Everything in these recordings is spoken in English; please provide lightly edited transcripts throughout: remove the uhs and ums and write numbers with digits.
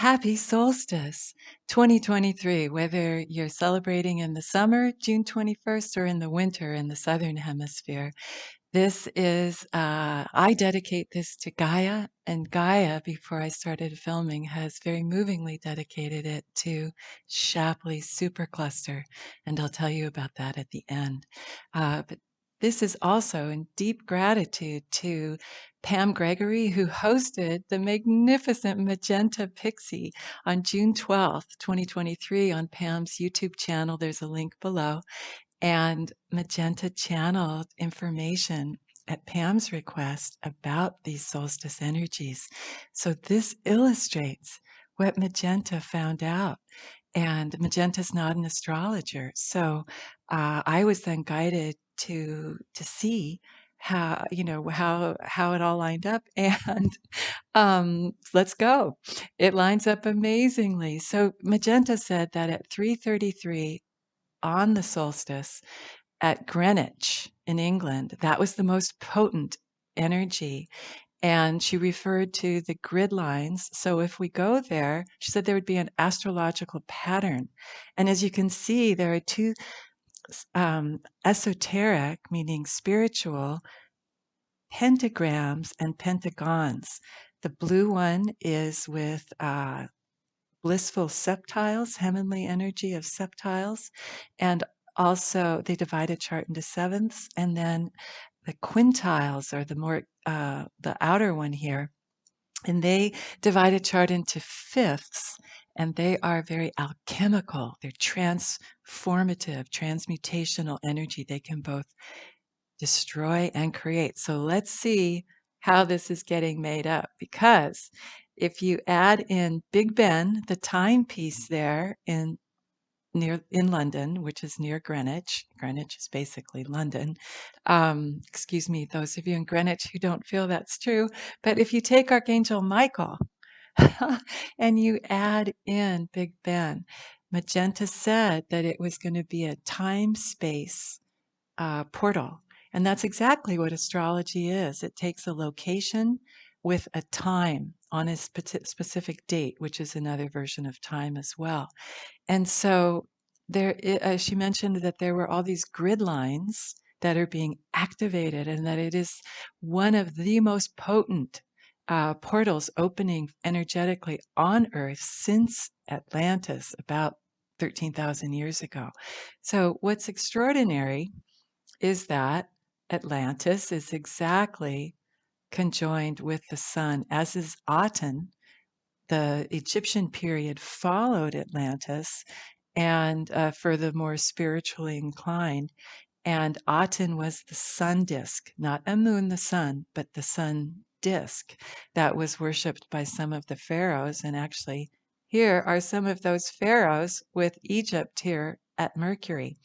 Happy Solstice 2023, whether you're celebrating in the summer, June 21st, or in the winter in the Southern Hemisphere. This is, I dedicate this to Gaia, and Gaia, before I started filming, has very movingly dedicated it to Shapley's supercluster, and I'll tell you about that at the end. But this is also in deep gratitude to Pam Gregory, who hosted the magnificent Magenta Pixie on June 12th, 2023, on Pam's YouTube channel. There's a link below. And Magenta channeled information at Pam's request about these solstice energies. So this illustrates what Magenta found out. And Magenta's not an astrologer. So I was then guided to see how it all lined up. And let's go. It lines up amazingly. So Magenta said that at 3:33 on the solstice at Greenwich in England, that was the most potent energy. And she referred to the grid lines. So if we go there, she said there would be an astrological pattern. And as you can see, there are two esoteric, meaning spiritual, pentagrams and pentagons. The blue one is with blissful septiles, heavenly energy of septiles, and also they divide a chart into sevenths, and then the quintiles are the more the outer one here, and they divide a chart into fifths, and they are very alchemical. They're transformative, transmutational energy. They can both destroy and create. So let's see how this is getting made up, because if you add in Big Ben, the timepiece there in London, which is near Greenwich. Greenwich is basically London. Excuse me, those of you in Greenwich who don't feel that's true. But if you take Archangel Michael and you add in Big Ben, Magenta said that it was going to be a time-space portal. And that's exactly what astrology is. It takes a location with a time on a specific date, which is another version of time as well. And so she mentioned that there were all these grid lines that are being activated, and that it is one of the most potent portals opening energetically on Earth since Atlantis, about 13,000 years ago. So what's extraordinary is that Atlantis is exactly conjoined with the sun, as is Aten. The Egyptian period followed Atlantis, and for the more spiritually inclined. And Aten was the sun disk, not a moon, the sun, but the sun disk that was worshipped by some of the pharaohs. And actually, here are some of those pharaohs with Egypt here at Mercury.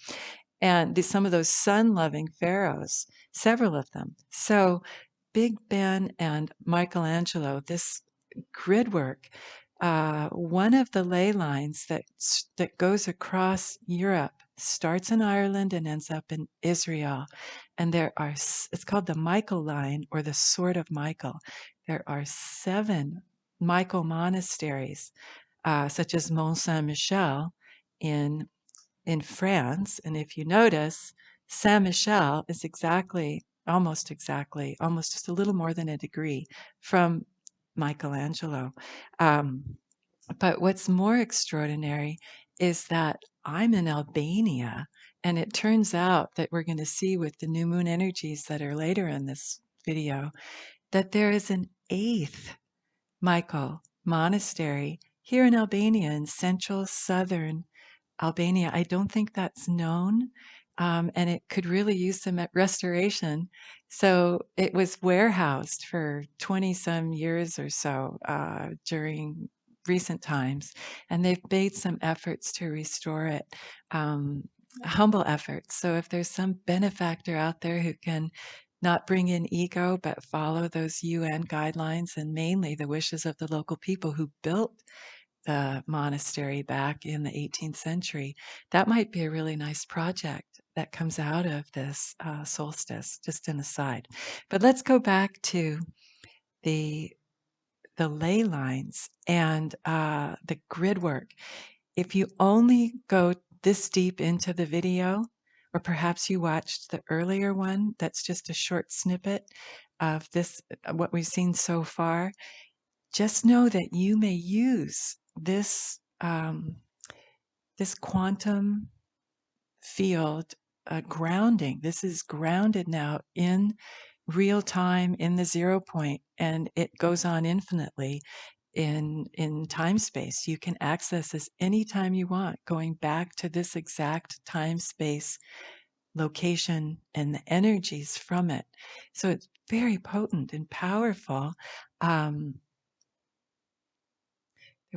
And some of those sun-loving pharaohs, several of them. So Big Ben and Michelangelo, this grid work, one of the ley lines that goes across Europe starts in Ireland and ends up in Israel. And it's called the Michael line, or the Sword of Michael. There are 7 Michael monasteries, such as Mont Saint-Michel in France. And if you notice, Saint Michel is almost just a little more than a degree from Michelangelo. But what's more extraordinary is that I'm in Albania, and it turns out that we're going to see with the new moon energies that are later in this video that there is an 8th Michael monastery here in Albania, in central southern Albania. I don't think that's known, and it could really use some restoration. So it was warehoused for 20 some years or so during recent times, and they've made some efforts to restore it, humble efforts. So if there's some benefactor out there who can not bring in ego, but follow those UN guidelines and mainly the wishes of the local people who built the monastery back in the 18th century, that might be a really nice project that comes out of this solstice, just an aside. But let's go back to the the ley lines and the grid work. If you only go this deep into the video, or perhaps you watched the earlier one, that's just a short snippet of this, what we've seen so far, just know that you may use this this quantum field grounding. This is grounded now in real time in the 0 point, and it goes on infinitely in time space. You can access this anytime you want, going back to this exact time space location and the energies from it. So it's very potent and powerful. There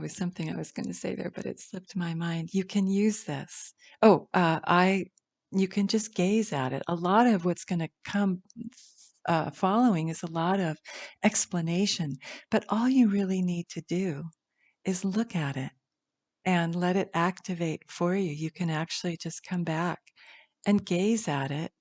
was something I was going to say there, but it slipped my mind. You can use this. You can just gaze at it. A lot of what's going to come following is a lot of explanation, but all you really need to do is look at it and let it activate for you. You can actually just come back and gaze at it.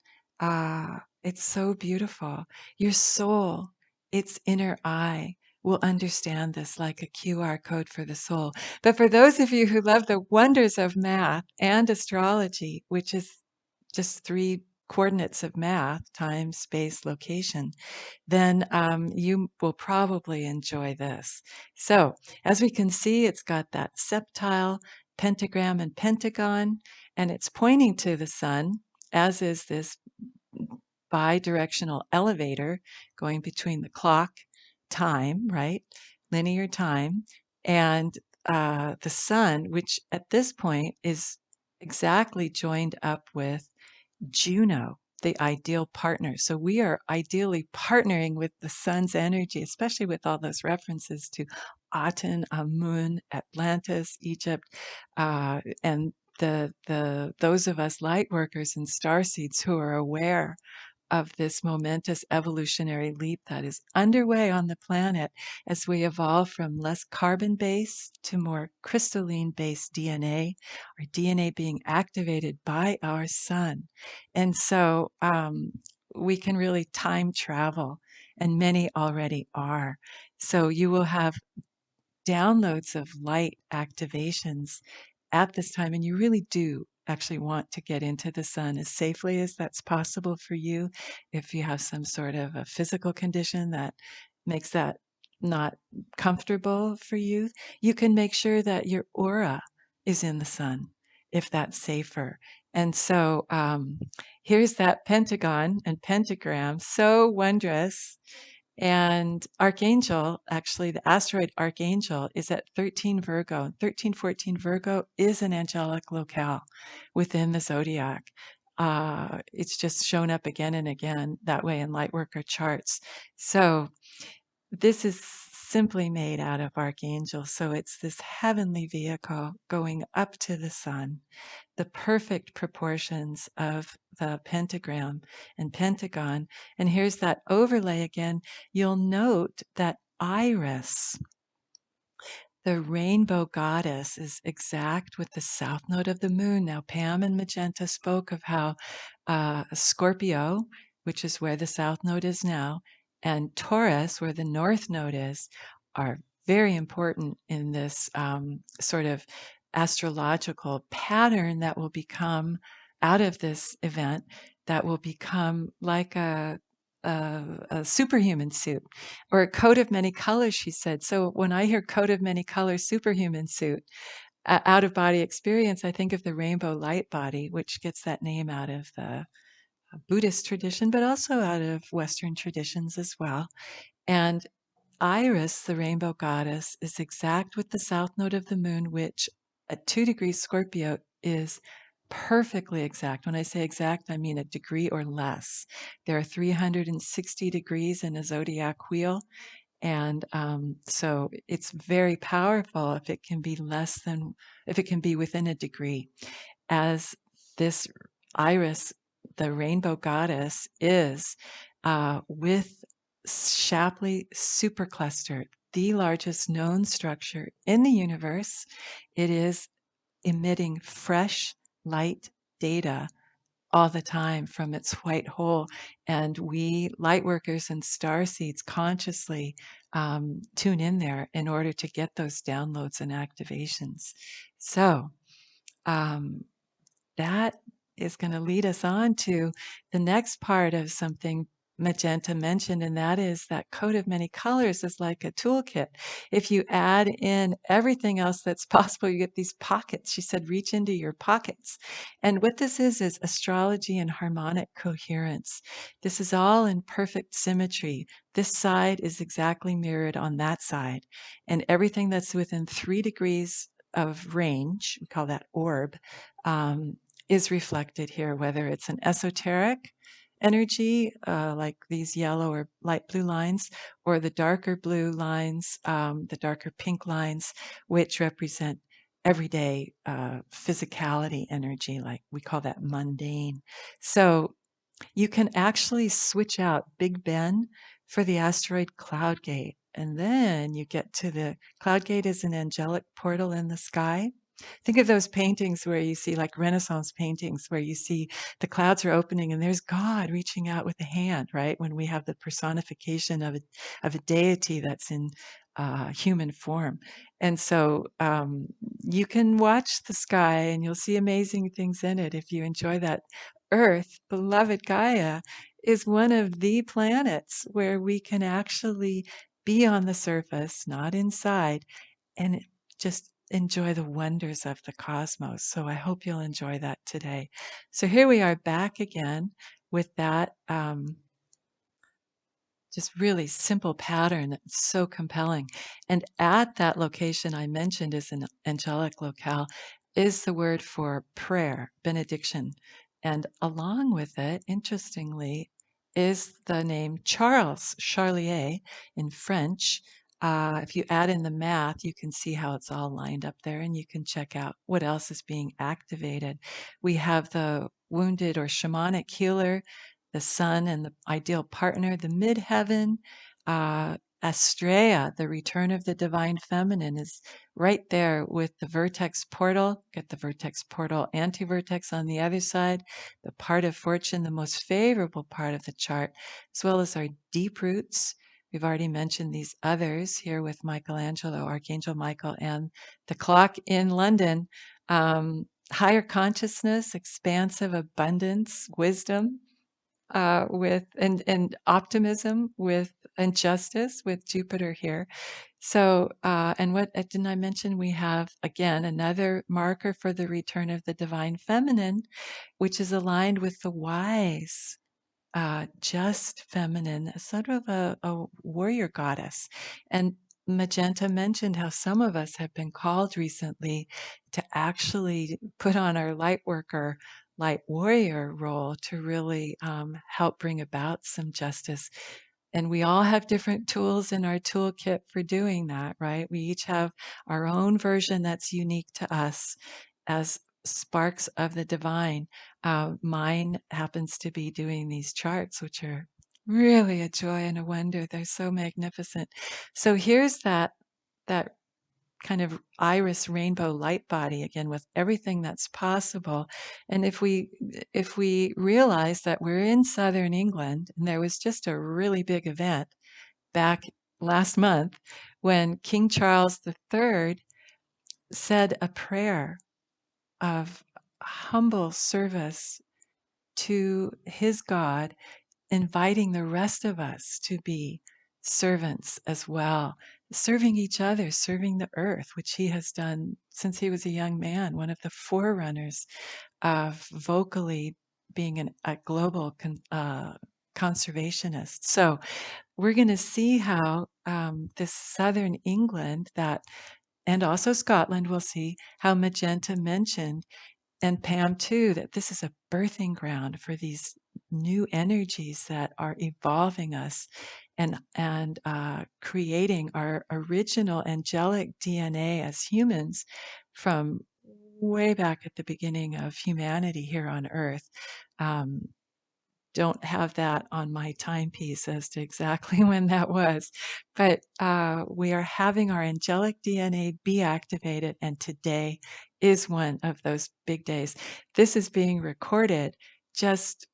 It's so beautiful. Your soul, its inner eye, will understand this like a QR code for the soul. But for those of you who love the wonders of math and astrology, which is just three coordinates of math, time, space, location, then you will probably enjoy this. So, as we can see, it's got that septile, pentagram, and pentagon, and it's pointing to the sun, as is this bi-directional elevator going between the clock, time, right? Linear time, and the sun, which at this point is exactly joined up with Juno, the ideal partner. So we are ideally partnering with the sun's energy, especially with all those references to Aten, Amun, Atlantis, Egypt, and the those of us light workers and starseeds who are aware of this momentous evolutionary leap that is underway on the planet as we evolve from less carbon based to more crystalline based DNA, our DNA being activated by our sun. And so we can really time travel, and many already are. So you will have downloads of light activations at this time, and you really do actually want to get into the sun as safely as that's possible for you. If you have some sort of a physical condition that makes that not comfortable for you, you can make sure that your aura is in the sun if that's safer. And so here's that pentagon and pentagram, so wondrous. And Archangel, actually, the asteroid Archangel is at 13 Virgo. 1314 Virgo is an angelic locale within the zodiac. It's just shown up again and again that way in Lightworker charts. So this is simply made out of Archangel. So it's this heavenly vehicle going up to the sun, the perfect proportions of the pentagram and pentagon. And here's that overlay again. You'll note that Iris, the rainbow goddess, is exact with the south node of the moon. Now, Pam and Magenta spoke of how Scorpio, which is where the south node is now, and Taurus, where the north node is, are very important in this sort of astrological pattern that will become out of this event, that will become like a superhuman suit or a coat of many colors, she said. So when I hear coat of many colors, superhuman suit, out of body experience, I think of the rainbow light body, which gets that name out of the Buddhist tradition, but also out of Western traditions as well. And Iris, the rainbow goddess, is exact with the south node of the moon, which at 2 degrees Scorpio is perfectly exact. When I say exact, I mean a degree or less. There are 360 degrees in a zodiac wheel. And so it's very powerful if it can be if it can be within a degree. As this Iris, the rainbow goddess, is with Shapley supercluster, the largest known structure in the universe. It is emitting fresh light data all the time from its white hole. And we light workers and star seeds consciously tune in there in order to get those downloads and activations. So um, that is going to lead us on to the next part of something Magenta mentioned, and that is that coat of many colors is like a toolkit. If you add in everything else that's possible, you get these pockets. She said, reach into your pockets. And what this is astrology and harmonic coherence. This is all in perfect symmetry. This side is exactly mirrored on that side. And everything that's within 3 degrees of range, we call that orb, um, is reflected here, whether it's an esoteric energy, like these yellow or light blue lines, or the darker blue lines, the darker pink lines, which represent everyday physicality energy, like we call that mundane. So you can actually switch out Big Ben for the asteroid Cloud Gate. And then you get to the Cloud Gate is an angelic portal in the sky. Think of those paintings where you see, like Renaissance paintings, where you see the clouds are opening and there's God reaching out with a hand, right? When we have the personification of a deity that's in human form. And so you can watch the sky and you'll see amazing things in it if you enjoy that. Earth, beloved Gaia, is one of the planets where we can actually be on the surface, not inside, and just enjoy the wonders of the cosmos. So I hope you'll enjoy that today. So here we are back again with that. Just really simple pattern that's so compelling. And at that location I mentioned is an angelic locale, is the word for prayer, benediction. And along with it, interestingly, is the name Charles, Charlier in French. If you add in the math, you can see how it's all lined up there and you can check out what else is being activated. We have the wounded or shamanic healer, the sun and the ideal partner, the midheaven, Astrea, the return of the divine feminine, is right there with the vertex portal. Get the vertex portal, anti-vertex on the other side, the part of fortune, the most favorable part of the chart, as well as our deep roots. We've already mentioned these others here with Michelangelo, Archangel Michael, and the clock in London. Higher consciousness, expansive abundance, wisdom, with and optimism with and justice with Jupiter here. So and what didn't I mention? We have again another marker for the return of the divine feminine, which is aligned with the wise. Just feminine, sort of a warrior goddess. And Magenta mentioned how some of us have been called recently to actually put on our light worker, light warrior role to really help bring about some justice. And we all have different tools in our toolkit for doing that, right? We each have our own version that's unique to us as sparks of the divine. Mine happens to be doing these charts, which are really a joy and a wonder. They're so magnificent. So here's that kind of iris rainbow light body again with everything that's possible. And if we realize that we're in southern England and there was just a really big event back last month when King Charles III said a prayer of humble service to his God, inviting the rest of us to be servants as well, serving each other, serving the earth, which he has done since he was a young man, one of the forerunners of vocally being a global conservationist. So we're going to see how this southern England that and also Scotland, we'll see how Magenta mentioned and Pam too, that this is a birthing ground for these new energies that are evolving us and creating our original angelic DNA as humans from way back at the beginning of humanity here on Earth. Um, don't have that on my timepiece as to exactly when that was, but we are having our angelic DNA be activated, and today is one of those big days. This is being recorded just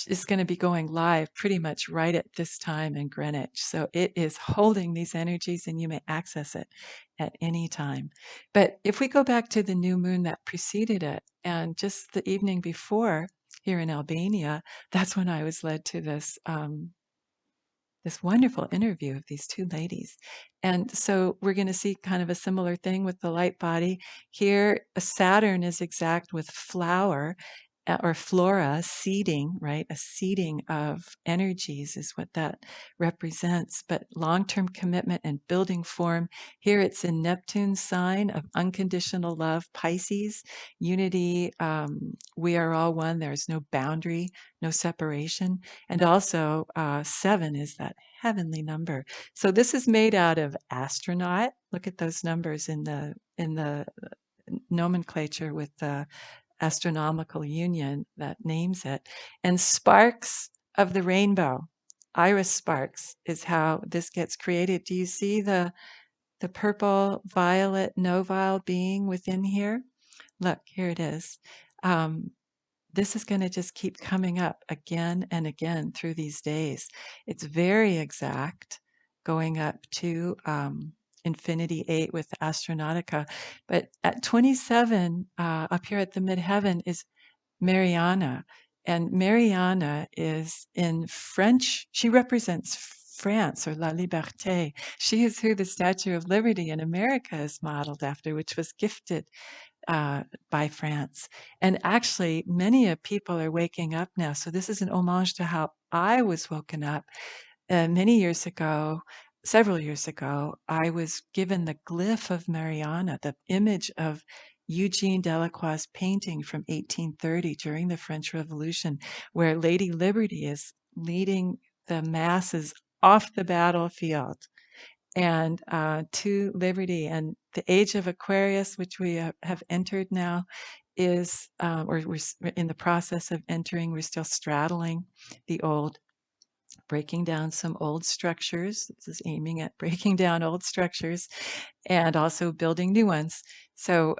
is going to be going live pretty much right at this time in Greenwich. So it is holding these energies and you may access it at any time. But if we go back to the new moon that preceded it, and just the evening before here in Albania, that's when I was led to this wonderful interview of these two ladies. And so we're going to see kind of a similar thing with the light body. Here, Saturn is exact with flower or flora, seeding, right? A seeding of energies is what that represents. But long term commitment and building form, here it's in Neptune's sign of unconditional love, Pisces, unity. We are all one. There's no boundary, no separation. And also, 7 is that heavenly number. So this is made out of astronaut. Look at those numbers in the nomenclature with the astronomical union that names it, and sparks of the rainbow. Iris sparks is how this gets created. Do you see the purple violet novile being within here? Look, here it is. Um, this is going to just keep coming up again and again through these days. It's very exact, going up to infinity 8 with Astronautica. But at 27, up here at the midheaven, is Mariana. And Mariana is in French, she represents France or La Liberté. She is who the Statue of Liberty in America is modeled after, which was gifted by France. And actually, many people are waking up now. So this is an homage to how I was woken up many years ago. Several years ago, I was given the glyph of Mariana, the image of Eugene Delacroix's painting from 1830 during the French Revolution, where Lady Liberty is leading the masses off the battlefield and to liberty. And the age of Aquarius, which we have entered now, is, or we're in the process of entering, we're still straddling the old, breaking down some old structures. This is aiming at breaking down old structures and also building new ones. So,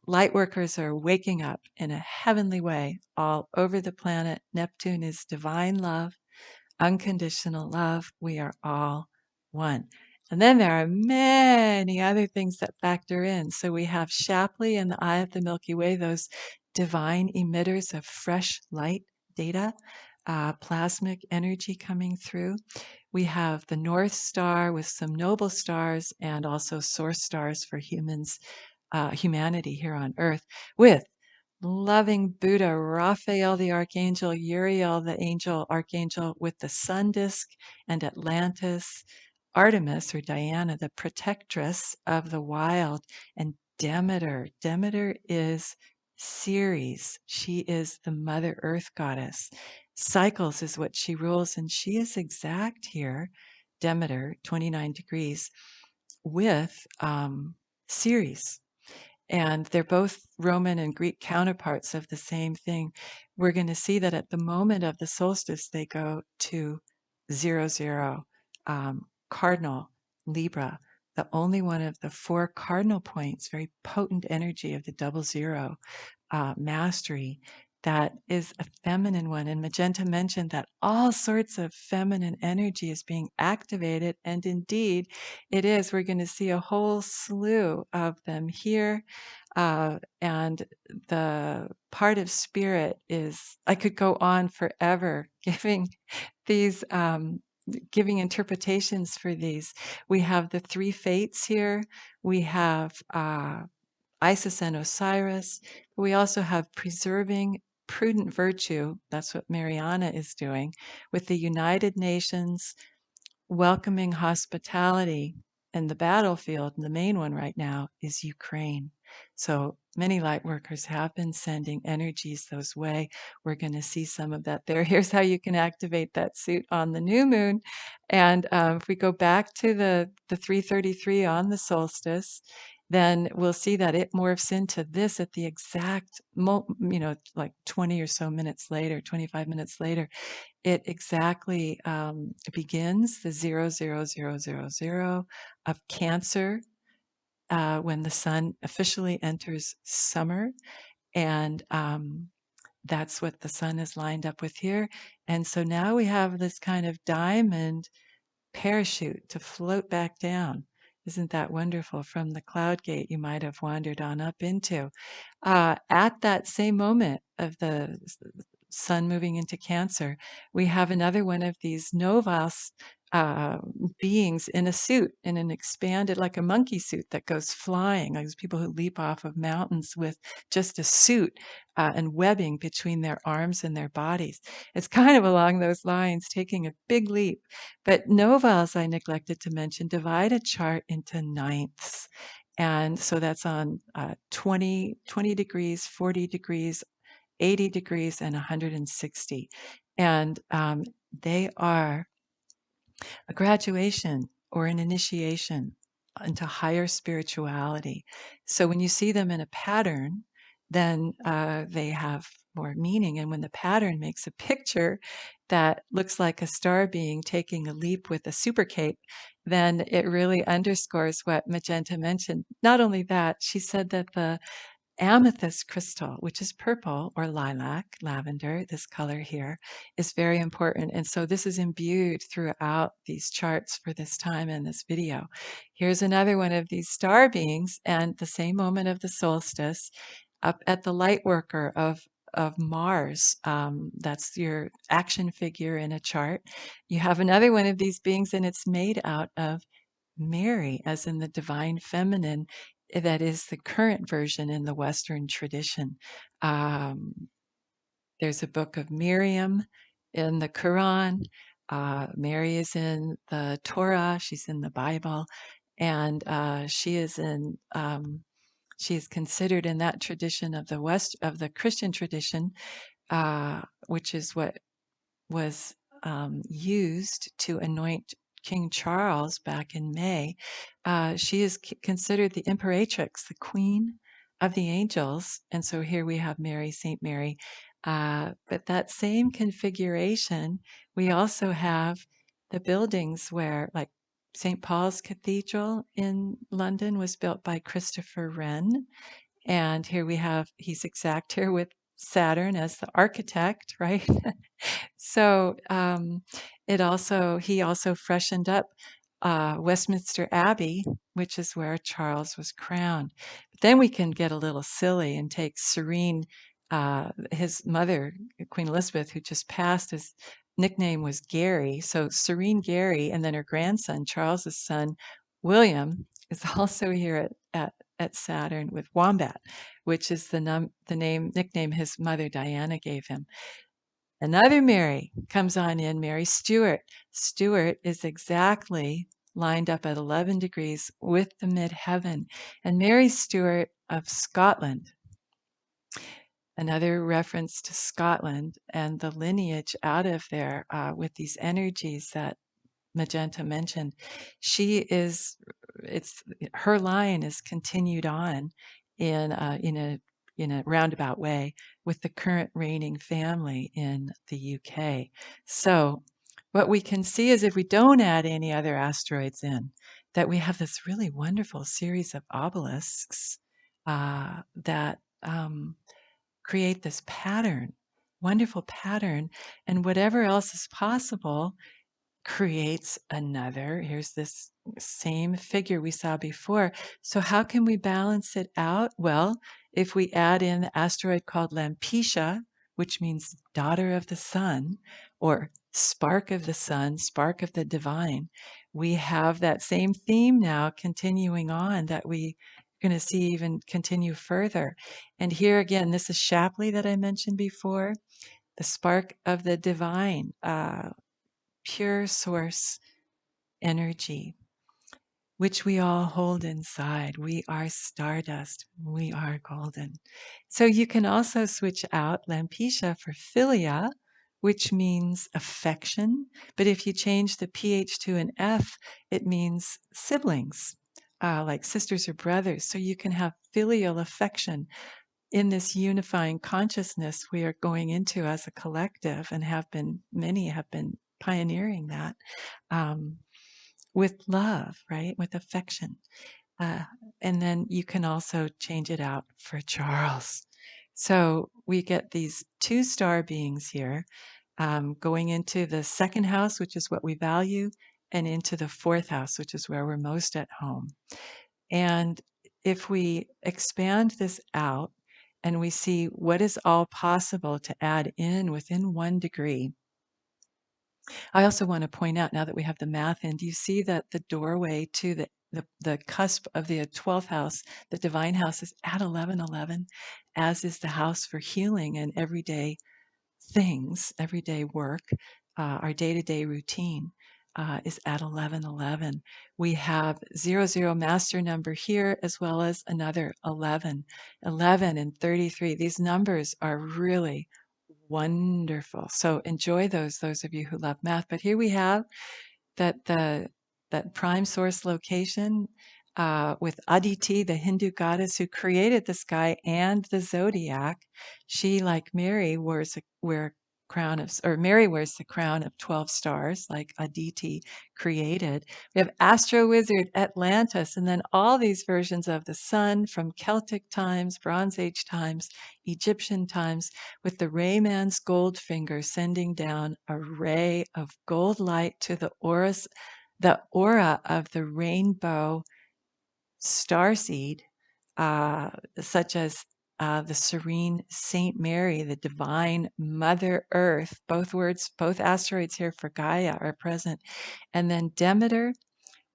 light workers are waking up in a heavenly way all over the planet. Neptune is divine love, unconditional love. We are all one. And then there are many other things that factor in. So we have Shapley and the Eye of the Milky Way, those divine emitters of fresh light data, plasmic energy coming through. We have the North Star with some noble stars and also source stars for humanity here on Earth, with loving Buddha, Raphael the Archangel, Uriel the Angel, Archangel with the sun disk, and Atlantis, Artemis or Diana, the protectress of the wild, and Demeter. Demeter is Ceres. She is the Mother Earth goddess. Cycles is what she rules, and she is exact here, Demeter, 29 degrees, with Ceres, and they're both Roman and Greek counterparts of the same thing. We're going to see that at the moment of the solstice, they go to 00, cardinal, Libra, the only one of the 4 cardinal points, very potent energy of the double zero mastery. That is a feminine one. And Magenta mentioned that all sorts of feminine energy is being activated. And indeed, it is. We're going to see a whole slew of them here. And the part of spirit is, I could go on forever giving these, giving interpretations for these. We have the 3 fates here. We have Isis and Osiris. We also have preserving prudent virtue. That's what Mariana is doing with the United Nations, welcoming hospitality. And the battlefield, and the main one right now, is Ukraine. So many light workers have been sending energies those way. We're going to see some of that there. Here's how you can activate that suit on the new moon. And if we go back to the 333 on the solstice, then we'll see that it morphs into this at the exact, like 20 or so minutes later, 25 minutes later. It exactly begins the 0000 of Cancer when the sun officially enters summer. And that's what the sun is lined up with here. And so now we have this kind of diamond parachute to float back down. Isn't that wonderful? From the cloud gate you might have wandered on up into. At that same moment of the sun moving into Cancer, we have another one of these novas uh, beings in a suit, in an expanded, like a monkey suit that goes flying, like those people who leap off of mountains with just a suit and webbing between their arms and their bodies. It's kind of along those lines, taking a big leap. But novas, I neglected to mention, divide a chart into ninths. And so that's on 20 degrees, 40 degrees, 80 degrees, and 160. And they are a graduation or an initiation into higher spirituality. So when you see them in a pattern, then they have more meaning. And when the pattern makes a picture that looks like a star being taking a leap with a super cape, then it really underscores what Magenta mentioned. Not only that, she said that the amethyst crystal, which is purple or lilac, lavender, this color here, is very important. And so this is imbued throughout these charts for this time in this video. Here's another one of these star beings, and the same moment of the solstice, up at the light worker of Mars. That's your action figure in a chart. You have another one of these beings, and it's made out of Mary, as in the divine feminine, that is the current version in the Western tradition. Um, there's a book of Miriam in the Quran. Mary is in the Torah. She's in the Bible, and she is considered in that tradition of the West of the Christian tradition, which is what was used to anoint King Charles back in May. She is considered the imperatrix, the queen of the angels. And so here we have Mary, Saint Mary. But that same configuration, we also have the buildings where, like, St. Paul's Cathedral in London was built by Christopher Wren. And here we have, he's exact here with Saturn as the architect, right? So he also freshened up Westminster Abbey, which is where Charles was crowned. But then we can get a little silly and take Serene, his mother, Queen Elizabeth, who just passed. His nickname was Gary. So Serene Gary, and then her grandson, Charles's son, William, is also here at Saturn with Wombat, which is the nickname his mother Diana gave him. Another Mary comes on in, Mary Stuart. Stuart is exactly lined up at 11 degrees with the midheaven. And Mary Stuart of Scotland, another reference to Scotland and the lineage out of there with these energies that Magenta mentioned. It's her line is continued on in a roundabout way with the current reigning family in the UK. So what we can see is, if we don't add any other asteroids in, that we have this really wonderful series of obelisks that create this pattern, wonderful pattern, and whatever else is possible creates another. Here's this same figure we saw before. So how can we balance it out? Well, if we add in the asteroid called Lampetia, which means daughter of the sun, or spark of the sun, spark of the divine, we have that same theme now continuing on that we are going to see even continue further. And here again, this is Shapley that I mentioned before, the spark of the divine. Pure source energy, which we all hold inside. We are stardust. We are golden. So you can also switch out Lampetia for Philia, which means affection. But if you change the PH to an F, it means siblings, like sisters or brothers. So you can have filial affection in this unifying consciousness we are going into as a collective, and many have been pioneering that um, with love, right? With affection. Uh, and then you can also change it out for Charles. So we get these two star beings here, going into the second house, which is what we value, and into the fourth house, which is where we're most at home. And if we expand this out and we see what is all possible to add in within 1 degree, I also want to point out, now that we have the math in, do you see that the doorway to the cusp of the 12th house, the divine house, is at 1111, as is the house for healing and everyday things, everyday work, our day-to-day routine is at 1111. We have 00 master number here, as well as another 11, 11 and 33. These numbers are really wonderful. So enjoy those of you who love math. But here we have that prime source location with Aditi, the Hindu goddess who created the sky and the zodiac. She, like Mary, Mary wears the crown of 12 stars, like Aditi created. We have Astro Wizard Atlantis, and then all these versions of the sun from Celtic times, Bronze Age times, Egyptian times, with the Rayman's gold finger sending down a ray of gold light to the aura of the rainbow starseed, such as the serene Saint Mary, the divine Mother Earth. Both asteroids here for Gaia are present. And then Demeter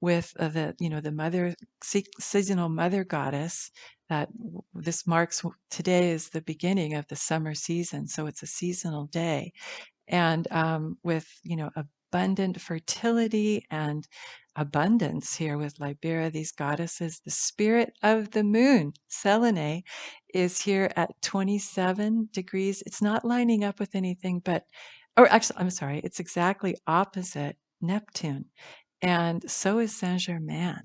with the mother, seasonal mother goddess. This marks today is the beginning of the summer season, so it's a seasonal day, and with abundant fertility and abundance here with Libera, these goddesses. The spirit of the moon, Selene, is here at 27 degrees. It's not lining up with anything, or actually, I'm sorry, it's exactly opposite Neptune, and so is Saint Germain.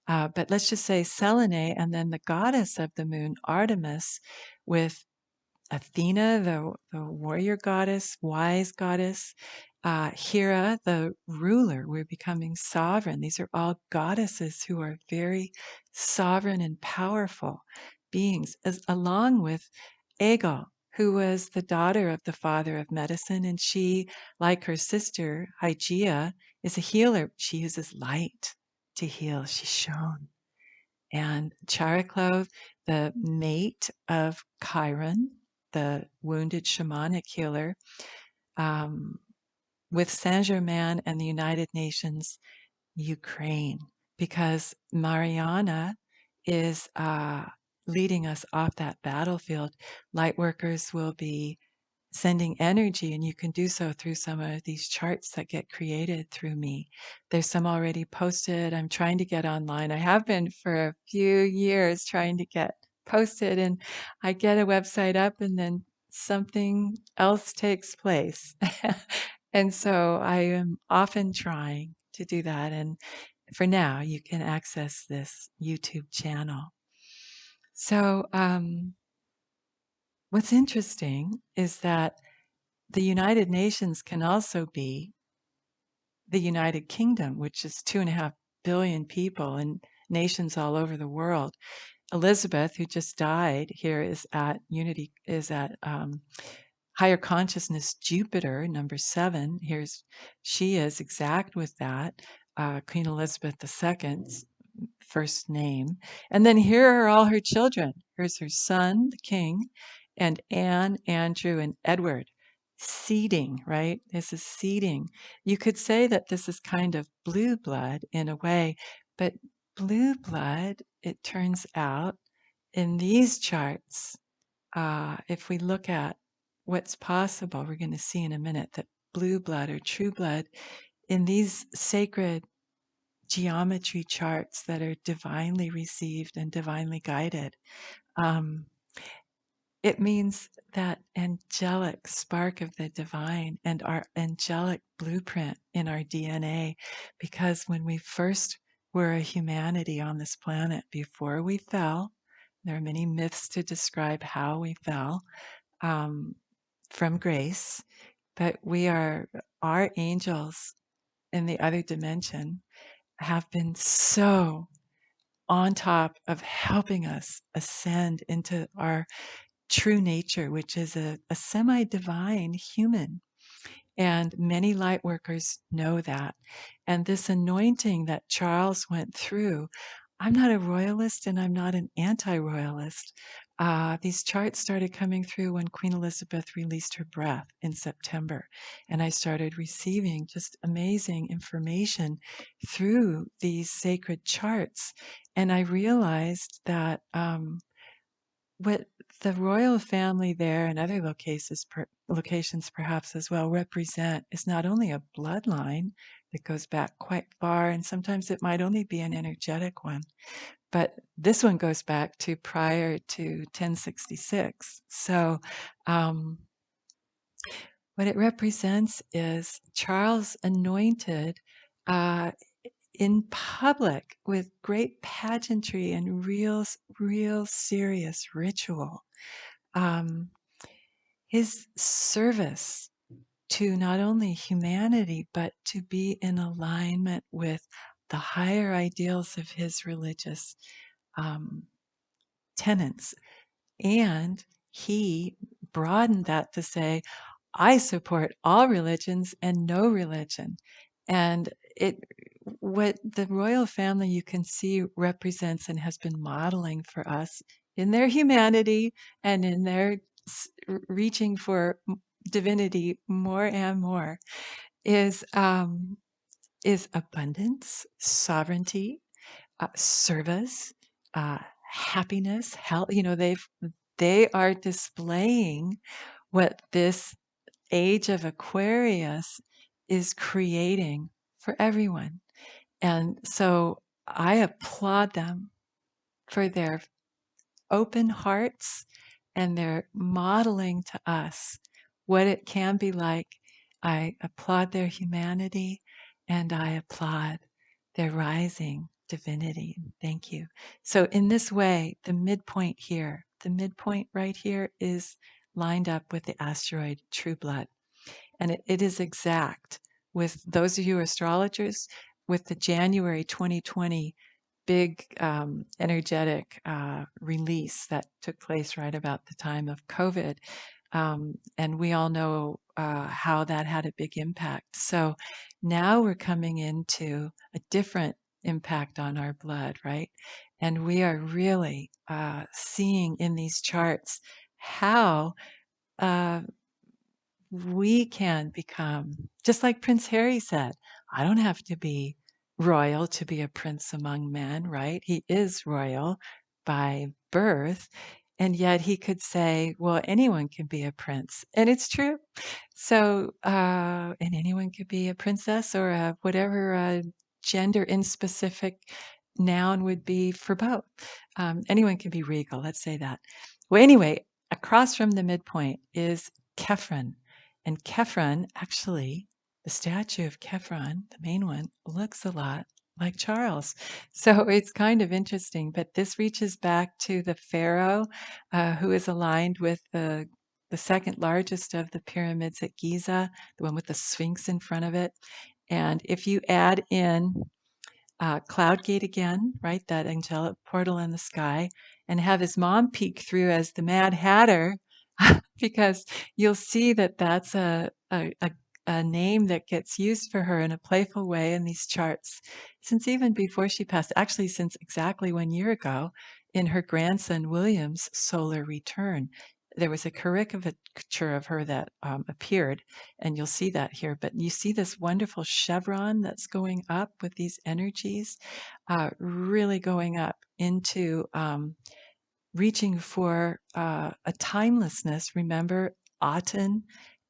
But let's just say Selene, and then the goddess of the moon, Artemis, with Athena, the warrior goddess, wise goddess, Hera, the ruler. We're becoming sovereign. These are all goddesses who are very sovereign and powerful beings, along with Egel, who was the daughter of the father of medicine. And she, like her sister, Hygeia, is a healer. She uses light to heal. She's shown. And Chariclove, the mate of Chiron, the wounded shamanic healer, um, with Saint Germain and the United Nations Ukraine, because Mariana is leading us off that battlefield. Lightworkers will be sending energy, and you can do so through some of these charts that get created through me. There's some already posted. I'm trying to get online. I have been for a few years trying to get posted, and I get a website up and then something else takes place. And so I am often trying to do that. And for now, you can access this YouTube channel. So, what's interesting is that the United Nations can also be the United Kingdom, which is 2.5 billion people and nations all over the world. Elizabeth, who just died here, is at higher consciousness Jupiter, number 7. She is exact with that. Queen Elizabeth II's first name. And then here are all her children. Here's her son, the king, and Anne, Andrew, and Edward. Seeding, right? This is seeding. You could say that this is kind of blue blood in a way, but blue blood, it turns out, in these charts, if we look at what's possible, we're going to see in a minute that blue blood or true blood in these sacred geometry charts that are divinely received and divinely guided. Um, it means that angelic spark of the divine and our angelic blueprint in our DNA, because when we first were a humanity on this planet before we fell, there are many myths to describe how we fell from grace, but our angels in the other dimension have been so on top of helping us ascend into our true nature, which is a semi-divine human. And many light workers know that. And this anointing that Charles went through, I'm not a royalist and I'm not an anti royalist. These charts started coming through when Queen Elizabeth released her breath in September. And I started receiving just amazing information through these sacred charts. And I realized that what the royal family there and other locations perhaps as well represent is not only a bloodline that goes back quite far, and sometimes it might only be an energetic one, but this one goes back to prior to 1066. So, um, what it represents is Charles anointed uh, in public with great pageantry and real serious ritual. Um, his service to not only humanity, but to be in alignment with the higher ideals of his religious um, tenets. And he broadened that to say, I support all religions and no religion. And it, what the royal family you can see represents and has been modeling for us in their humanity and in their reaching for divinity more and more is abundance, sovereignty, service, uh, happiness, health. They are displaying what this age of Aquarius is creating for everyone. And so I applaud them for their open hearts and their modeling to us what it can be like. I applaud their humanity and I applaud their rising divinity. Thank you. So, in this way, the midpoint right here is lined up with the asteroid True Blood. And it is exact with those of you astrologers with the January 2020 big energetic release that took place right about the time of COVID. And we all know how that had a big impact. So now we're coming into a different impact on our blood, right? And we are really seeing in these charts how uh, we can become, just like Prince Harry said, I don't have to be royal to be a prince among men, right? He is royal by birth. And yet he could say, well, anyone can be a prince. And it's true. So, and anyone could be a princess or a whatever gender in specific noun would be for both. Anyone can be regal, let's say that. Well, anyway, across from the midpoint is Kephren. And Kephren, actually, the statue of Kephren, the main one, looks a lot like Charles. So it's kind of interesting. But this reaches back to the pharaoh who is aligned with the second largest of the pyramids at Giza, the one with the Sphinx in front of it. And if you add in Cloud Gate again, right, that angelic portal in the sky, and have his mom peek through as the Mad Hatter, because you'll see that that's a name that gets used for her in a playful way in these charts since even before she passed, actually, since exactly 1 year ago in her grandson William's solar return. There was a caricature of her that appeared, and you'll see that here. But you see this wonderful chevron that's going up with these energies, really going up into reaching for a timelessness. Remember, Aten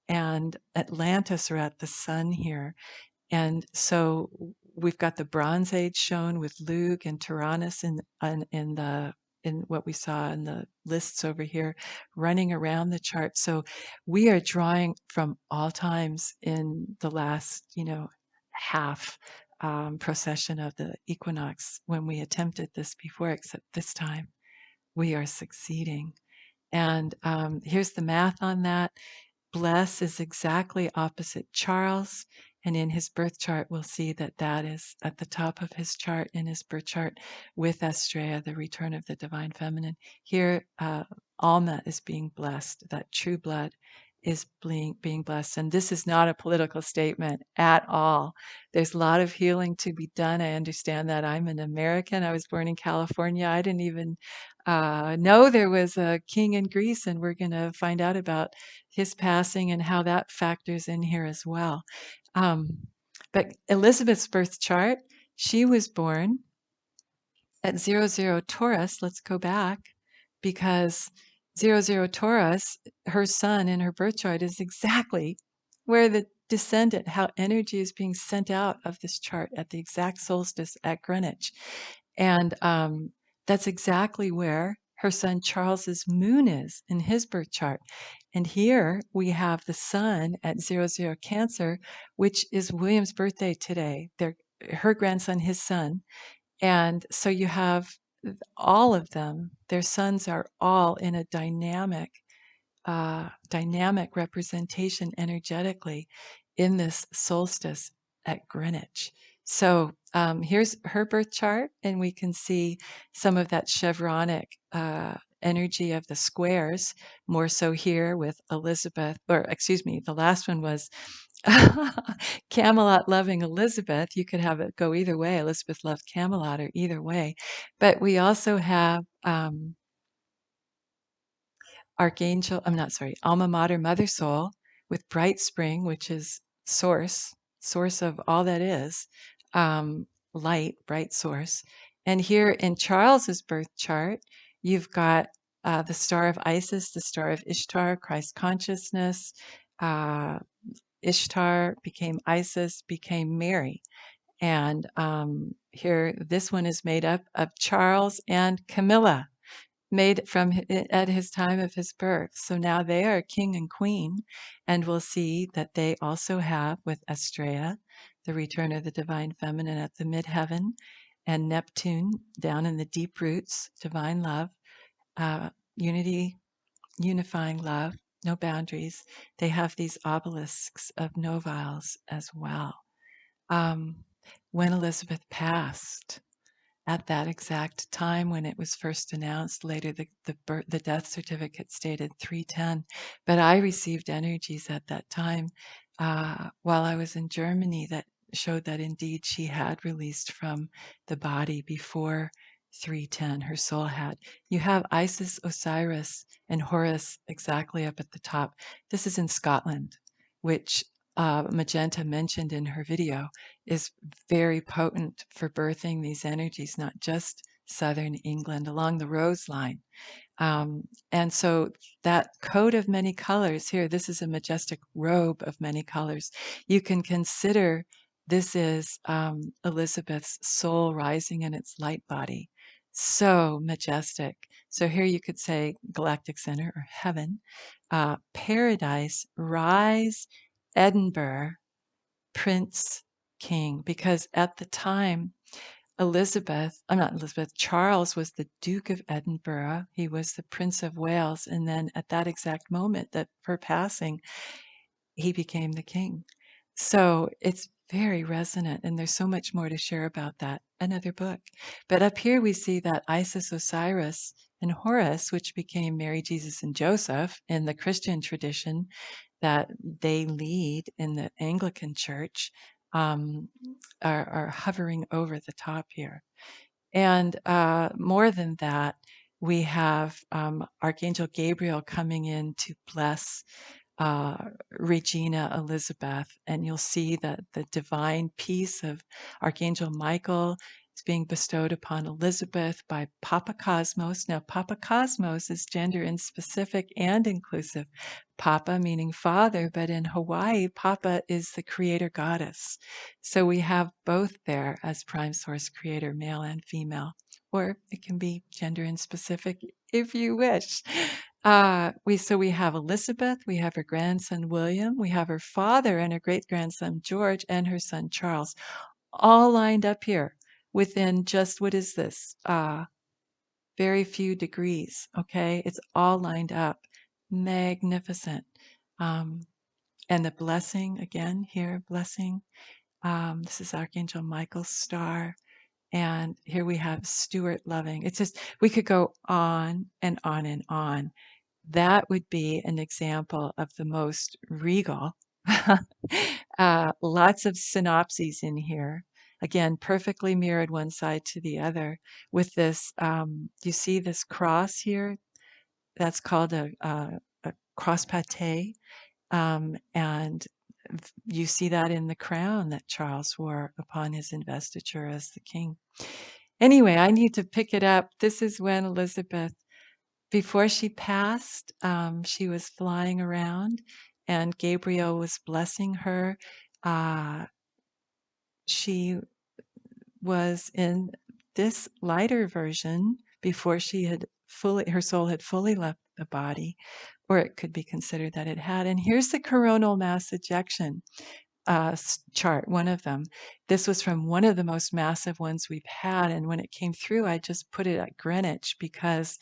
and Atlantis are at the sun here. And so we've got the Bronze Age shown with Lug and Tyrannus in what we saw in the lists over here, running around the chart. So we are drawing from all times in the last, half procession of the equinox when we attempted this before, except this time we are succeeding. And here's the math on that. Bless is exactly opposite Charles. And in his birth chart, we'll see that that is at the top of his chart, in his birth chart, with Astrea, the return of the divine feminine. Here, Alma is being blessed. That true blood is being blessed. And this is not a political statement at all. There's a lot of healing to be done. I understand that. I'm an American. I was born in California. I didn't even know there was a king in Greece, and we're going to find out about his passing and how that factors in here as well. Um, but Elizabeth's birth chart, she was born at 00 Taurus. Let's go back, because 00 Taurus, her sun in her birth chart, is exactly where the descendant, how energy is being sent out of this chart at the exact solstice at Greenwich. And that's exactly where her son Charles's moon is in his birth chart. And here we have the sun at 00 Cancer, which is William's birthday today. Her grandson, his son. And so you have all of them, their sons are all in a dynamic representation energetically in this solstice at Greenwich. So here's her birth chart, and we can see some of that chevronic energy of the squares, more so here with Elizabeth, or excuse me, the last one was Camelot loving Elizabeth. You could have it go either way. Elizabeth loved Camelot, or either way. But we also have Archangel, I'm not sorry, Alma Mater, Mother Soul, with Bright Spring, which is source of all that is, light, bright source. And here in Charles's birth chart, you've got the star of Isis, the star of Ishtar, Christ consciousness. Ishtar became Isis, became Mary. And here, this one is made up of Charles and Camilla, made from at his time of his birth. So now they are king and queen, and we'll see that they also have with Astrea, the return of the divine feminine at the midheaven, and Neptune down in the deep roots, divine love, unity, unifying love, no boundaries. They have these obelisks of noviles as well. When Elizabeth passed, at that exact time when it was first announced, later the death certificate stated 310, but I received energies at that time while I was in Germany that showed that indeed she had released from the body before 310. Her soul had. You have Isis, Osiris, and Horus exactly up at the top. This is in Scotland, which Magenta mentioned in her video, is very potent for birthing these energies, not just southern England, along the Rose line. And so that coat of many colors here, this is a majestic robe of many colors. You can consider this is Elizabeth's soul rising in its light body. So majestic. So here you could say galactic center or heaven, paradise, rise, Edinburgh, Prince, King, because at the time, Charles was the Duke of Edinburgh. He was the Prince of Wales. And then at that exact moment that her passing, he became the king. So it's very resonant, and there's so much more to share about that. Another book. But up here we see that Isis, Osiris, and Horus, which became Mary, Jesus, and Joseph in the Christian tradition that they lead in the Anglican Church, um, are hovering over the top here. And more than that, we have Archangel Gabriel coming in to bless Regina Elizabeth, and you'll see that the divine peace of Archangel Michael is being bestowed upon Elizabeth by Papa Cosmos. Now, Papa Cosmos is gender specific and inclusive. Papa meaning father, but in Hawaii, Papa is the creator goddess. So we have both there as prime source creator, male and female, or it can be gender specific if you wish. We have Elizabeth, we have her grandson William, we have her father and her great grandson George, and her son Charles, all lined up here within just, what is this? Very few degrees. Okay, it's all lined up, magnificent. And the blessing, again, here, blessing. This is Archangel Michael's star. And here we have Stuart Loving. It's just, we could go on and on and on. That would be an example of the most regal. Lots of synopses in here. Again, perfectly mirrored one side to the other with this. You see this cross here? That's called a cross pate. And you see that in the crown that Charles wore upon his investiture as the king. Anyway, I need to pick it up. This is when Elizabeth, before she passed, she was flying around and Gabriel was blessing her. She was in this lighter version before she had her soul had fully left the body, or it could be considered that it had. And here's the coronal mass ejection chart, one of them. This was from one of the most massive ones we've had. And when it came through, I just put it at Greenwich because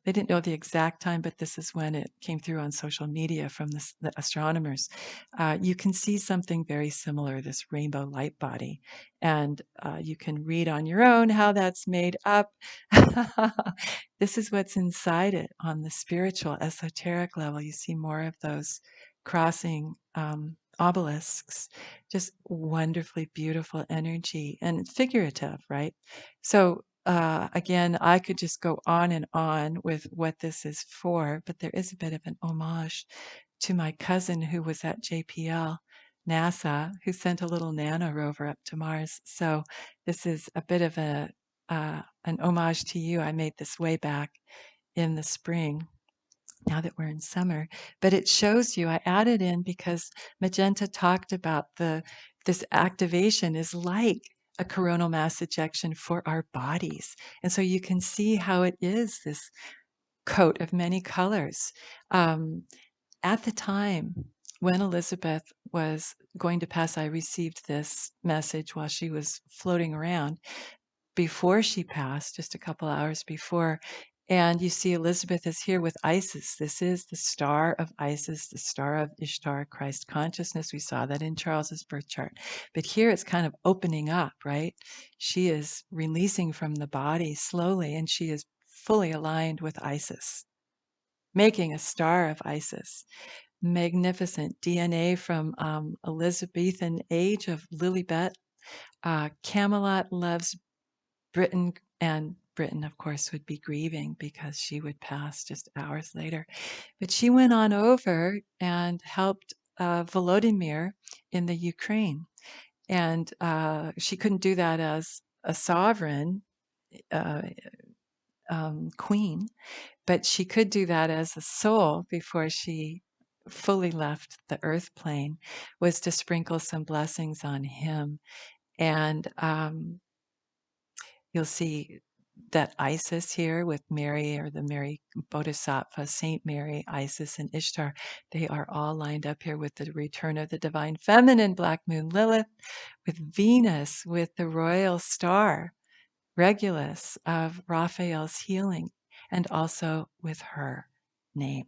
they didn't know the exact time, but this is when it came through on social media from the astronomers. You can see something very similar, this rainbow light body. And you can read on your own how that's made up. This is what's inside it on the spiritual, esoteric level. You see more of those crossing obelisks, just wonderfully beautiful energy and it's figurative, right? So again, I could just go on and on with what this is for, but there is a bit of an homage to my cousin who was at JPL, NASA, who sent a little nano rover up to Mars. So this is a bit of an homage to you. I made this way back in the spring, now that we're in summer, but it shows you, I added in because Magenta talked about this activation is like a coronal mass ejection for our bodies. And so you can see how it is this coat of many colors. At the time when Elizabeth was going to pass, I received this message while she was floating around before she passed, just a couple hours before. And you see Elizabeth is here with Isis. This is the star of Isis, the star of Ishtar, Christ consciousness. We saw that in Charles's birth chart. But here it's kind of opening up, right? She is releasing from the body slowly, and she is fully aligned with Isis, making a star of Isis. Magnificent DNA from Elizabethan age of Lilibet. Camelot loves Britain, and Britain, of course, would be grieving because she would pass just hours later. But she went on over and helped Volodymyr in the Ukraine. And she couldn't do that as a sovereign uh, queen, but she could do that as a soul before she fully left the earth plane, was to sprinkle some blessings on him. And you'll see that Isis here with Mary, or the Mary Bodhisattva, Saint Mary, Isis, and Ishtar, they are all lined up here with the return of the divine feminine, Black Moon Lilith, with Venus, with the royal star, Regulus of Raphael's healing, and also with her name.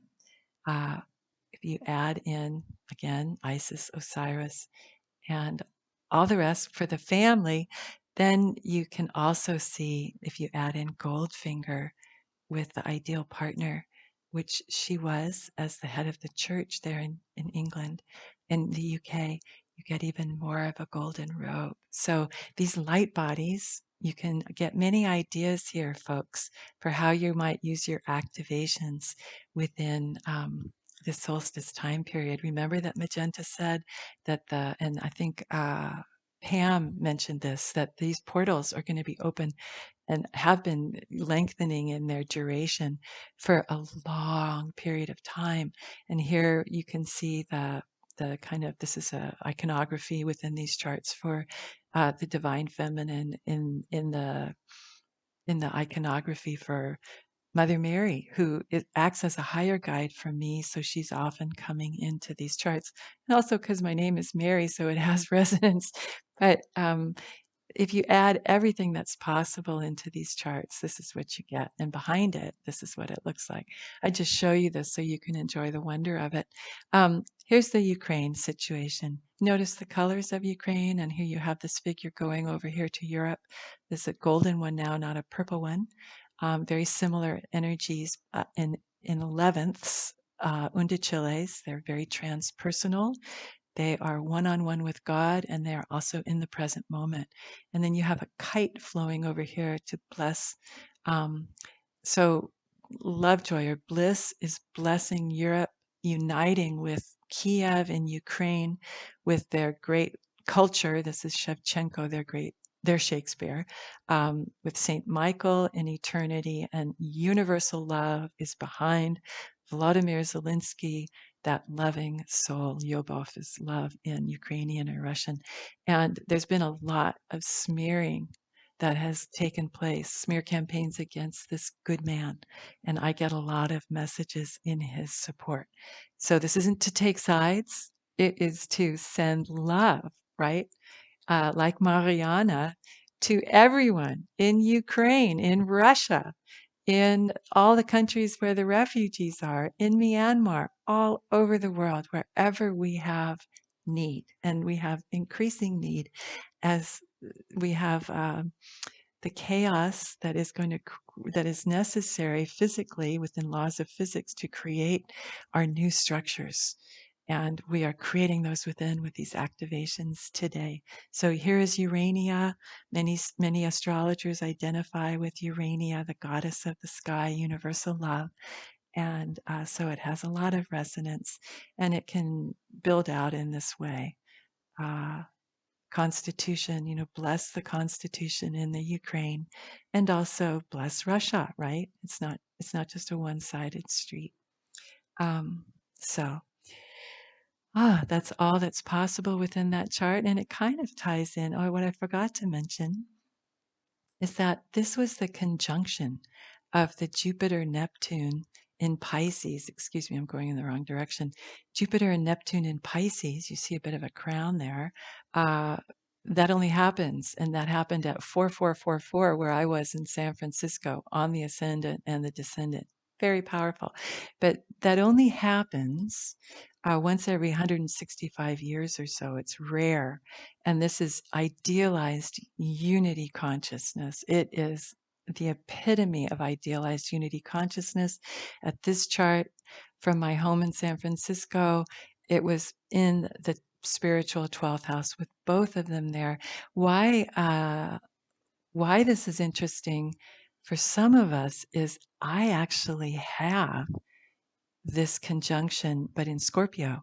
If you add in, again, Isis, Osiris, and all the rest for the family, then you can also see, if you add in Goldfinger with the ideal partner, which she was as the head of the church there in England. In the UK, you get even more of a golden robe. So these light bodies, you can get many ideas here, folks, for how you might use your activations within the solstice time period. Remember that Magenta said that and I think Pam mentioned this, that these portals are going to be open and have been lengthening in their duration for a long period of time. And here you can see the kind of, this is a iconography within these charts for the divine feminine in the iconography for Mother Mary, who acts as a higher guide for me. So she's often coming into these charts. And also because my name is Mary, so it has resonance. But if you add everything that's possible into these charts, this is what you get. And behind it, this is what it looks like. I just show you this so you can enjoy the wonder of it. Here's the Ukraine situation. Notice the colors of Ukraine, and here you have this figure going over here to Europe. This is a golden one now, not a purple one. Very similar energies in 11ths, undichiles. They're very transpersonal. They are one on one with God, and they are also in the present moment. And then you have a kite flowing over here to bless. Um, so, Lovejoy or Bliss is blessing Europe, uniting with Kiev and Ukraine with their great culture. This is Shevchenko, their Shakespeare, with Saint Michael in eternity, and universal love is behind Vladimir Zelensky, that loving soul. Yobov is love in Ukrainian or Russian. And there's been a lot of smearing that has taken place, smear campaigns against this good man. And I get a lot of messages in his support. So this isn't to take sides, it is to send love, right? Like Mariana, to everyone in Ukraine, in Russia, in all the countries where the refugees are, in Myanmar, all over the world, wherever we have need. And we have increasing need as we have the chaos that is that is necessary physically within laws of physics to create our new structures. And we are creating those within with these activations today. So here is Urania. Many astrologers identify with Urania, the goddess of the sky, universal love. And so it has a lot of resonance, and it can build out in this way. Constitution, bless the Constitution in the Ukraine, and also bless Russia, right? It's not just a one-sided street. So that's all that's possible within that chart. And it kind of ties in. Oh, what I forgot to mention is that this was the conjunction of the Jupiter Neptune in Pisces. Excuse me, I'm going in the wrong direction. Jupiter and Neptune in Pisces. You see a bit of a crown there. That only happens, and that happened at 4444, where I was in San Francisco on the ascendant and the descendant. Very powerful. But that only happens once every 165 years or so. It's rare. And this is idealized unity consciousness. It is the epitome of idealized unity consciousness. At this chart from my home in San Francisco, it was in the spiritual 12th house with both of them there. Why this is interesting for some of us is I actually have this conjunction, but in Scorpio.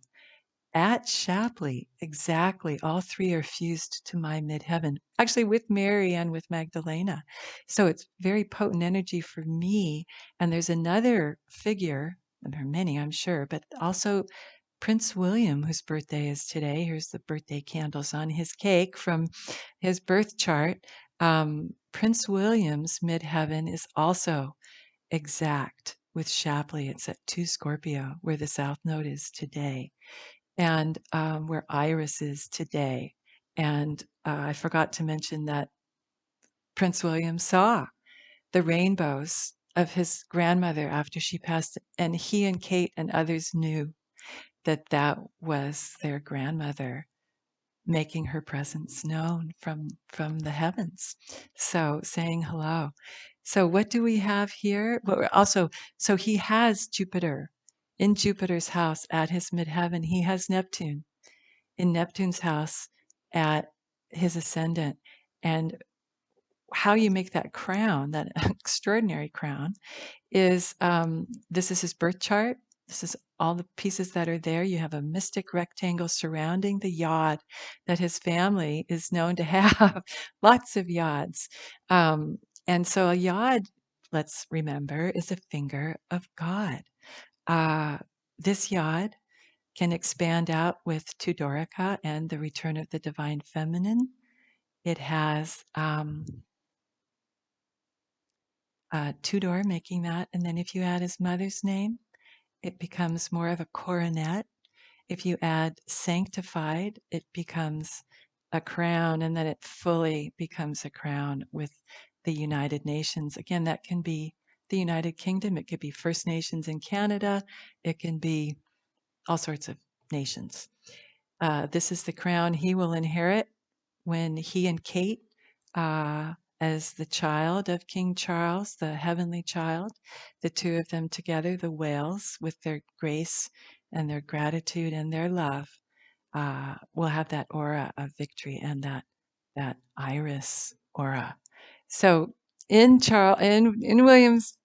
At Shapley, exactly. All three are fused to my midheaven, actually with Mary and with Magdalena. So it's very potent energy for me. And there's another figure, and there are many, I'm sure, but also Prince William, whose birthday is today. Here's the birthday candles on his cake from his birth chart. Prince William's midheaven is also exact with Shapley. It's at 2 Scorpio, where the South Node is today, and where Iris is today. And I forgot to mention that Prince William saw the rainbows of his grandmother after she passed, and he and Kate and others knew that that was their grandmother making her presence known from the heavens. So saying hello. So what do we have here? Well, also, so he has Jupiter in Jupiter's house at his midheaven. He has Neptune in Neptune's house at his ascendant. And how you make that crown, that extraordinary crown, is this is his birth chart. This is all the pieces that are there. You have a mystic rectangle surrounding the yod that his family is known to have, lots of yods. And so a yod, let's remember, is a finger of God. This yod can expand out with Tudorica and the return of the divine feminine. It has Tudor making that, and then if you add his mother's name, it becomes more of a coronet. If you add sanctified, it becomes a crown, and then it fully becomes a crown with the United Nations. Again, that can be the United Kingdom, it could be First Nations in Canada, it can be all sorts of nations. This is the crown he will inherit when he and Kate, as the child of King Charles, the heavenly child, the two of them together, the whales, with their grace and their gratitude and their love, will have that aura of victory and that iris aura. So in William's